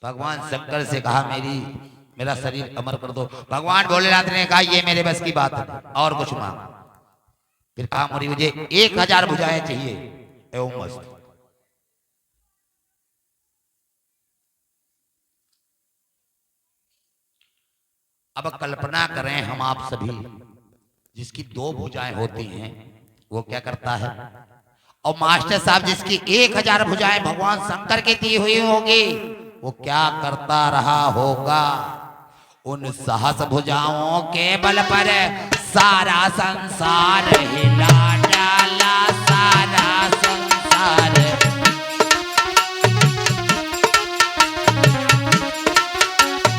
भगवान शंकर से कहा मेरा शरीर अमर कर दो। भगवान भोलेनाथ ने कहा ये मेरे बस की बात है, और कुछ मांग। फिर कहा मुझे 1000 भुजाएं चाहिए एवं मस्त। अब कल्पना करें हम आप सभी, जिसकी 2 भुजाएं होती हैं वो क्या करता है, और मास्टर साहब जिसकी 1000 भुजाएं भगवान शंकर की दी हुई होगी वो क्या करता रहा होगा। उन सहस भुजाओं के बल पर सारा संसार हिला डाला, सारा संसार।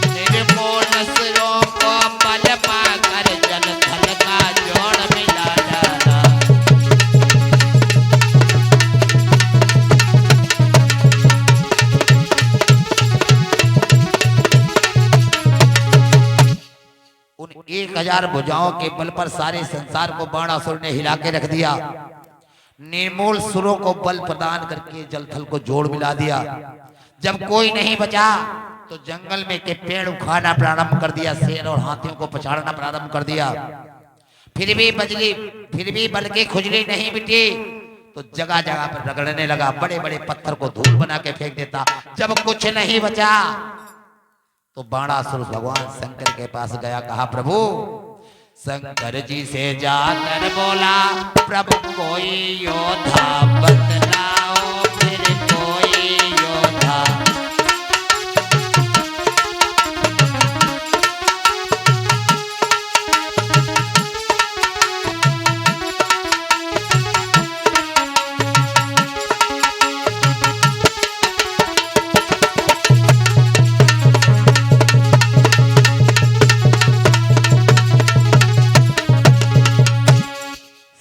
निर्मूल सिरों को बल पाकर जल थल का जोड़ मिला डाला। उन 1000 भुजाओं के बल पर सारे संसार को बाणासुर ने हिला के रख दिया। निर्मूल सुरों को बल प्रदान करके जलथल को जोड़ मिला दिया। जब कोई नहीं बचा तो जंगल में के पेड़ उखाड़ना प्रारंभ कर दिया, शेर और हाथियों को पछाड़ना प्रारंभ कर दिया। फिर भी बल की खुजली नहीं मिटी तो जगह जगह पर रगड़ने लगा, बड़े बड़े पत्थर को धूल बना के फेंक देता। जब कुछ नहीं बचा तो बाणासुर भगवान शंकर के पास गया, कहा प्रभु शंकर जी से जाकर बोला, प्रभु कोई योद्धा बतलाओ, फिर कोई योद्धा।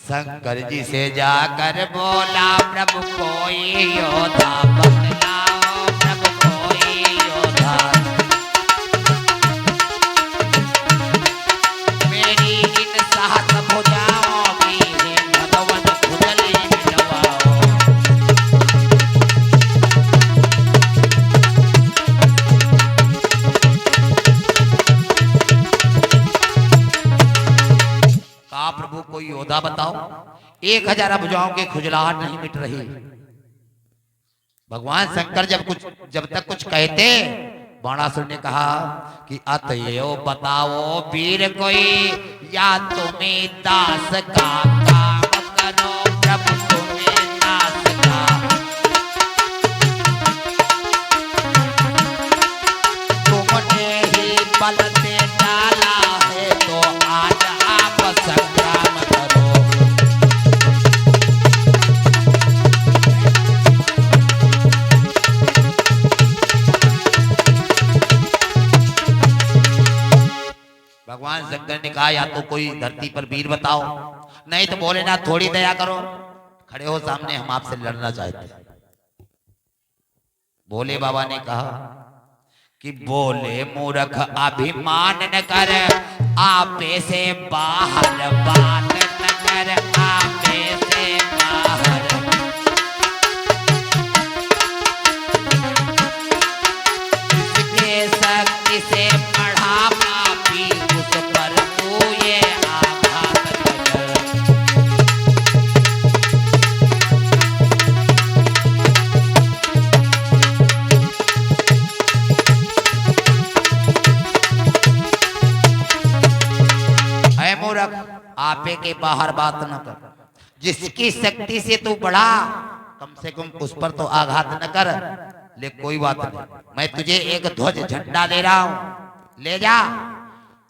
शंकर जी से जाकर बोला, प्रभु कोई योद्धा बतलाओ, प्रभु कोई योद्धा। मेरी इन साहस भुजाओं की हे भगवान खुजली मिलवाओ। कहा प्रभु कोई योद्धा बताओ। 1000 भुजाओं की खुजलाहट नहीं मिट रही। भगवान शंकर जब तक कुछ कहते, बाणासुर ने कहा कि अतएव बताओ वीर कोई, या तुम्हें दास का काम करो, प्रभु तुम्हें दास का। तुमने ही बल से डाला है तो आज आप संग्राम करो। भगवान शंकर ने कहा या तो कोई धरती पर वीर बताओ, नहीं तो भोलेनाथ थोड़ी दया करो, खड़े हो सामने, हम आपसे लड़ना चाहते हैं। भोले बाबा ने कहा कि बोले मूर्ख अभिमान न कर, आपे से बाहर बात न कर, आपे से बाहर। जिसके शक्ति से पढ़ा पापी, उस पर तू ये आघात कर। आपे के बाहर बात न कर, जिसकी शक्ति से तू बढ़ा कम से कम उस पर तो आघात न कर। ले कोई बात नहीं, मैं तुझे एक ध्वज झंडा दे रहा हूं, ले जा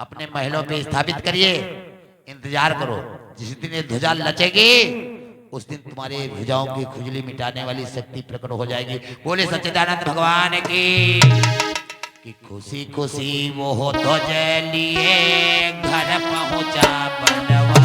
अपने महलों पे स्थापित करिए। इंतजार करो, जिस दिन ये ध्वजा लचेगी उस दिन तुम्हारे भुजाओं की खुजली मिटाने वाली शक्ति प्रकट हो जाएगी। बोले सच्चिदानंद भगवान की कि खुशी खुशी वो ध्वज लिए घर पहुंचा बनवा।